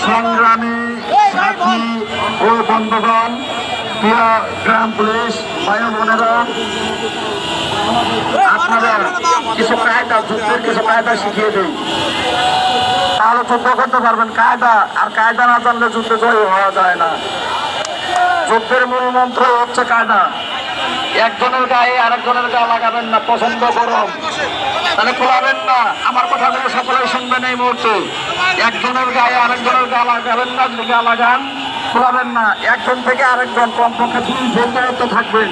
সংগ্রামী সাথী ও বন্ধুগণ, প্রিয় গ্রাম পুলিশ ভাই বোনেরা, আপনারা কিছু কায়দা, যুদ্ধের কিছু কায়দা শিখিয়ে দিই, তাহলে যুদ্ধ করতে পারবেন। কায়দা আর কায়দা না জানলে যুদ্ধে জয় হওয়া যায় না। যুদ্ধের মূল মন্ত্র হচ্ছে কায়দা। একজনের গায়ে আরেকজনের গা লাগাবেন না, পছন্দ করুন তাহলে খোলাবেন না। আমার কথাগুলো সকলেই শুনবেন এই মুহূর্তে। একজনের গায়ে আরেকজনের গা লাগাবেন না, গা লাগান, খোলাবেন না। একজন থেকে আরেকজন কমপক্ষে 2 ফুট দূরত্ব থাকবেন।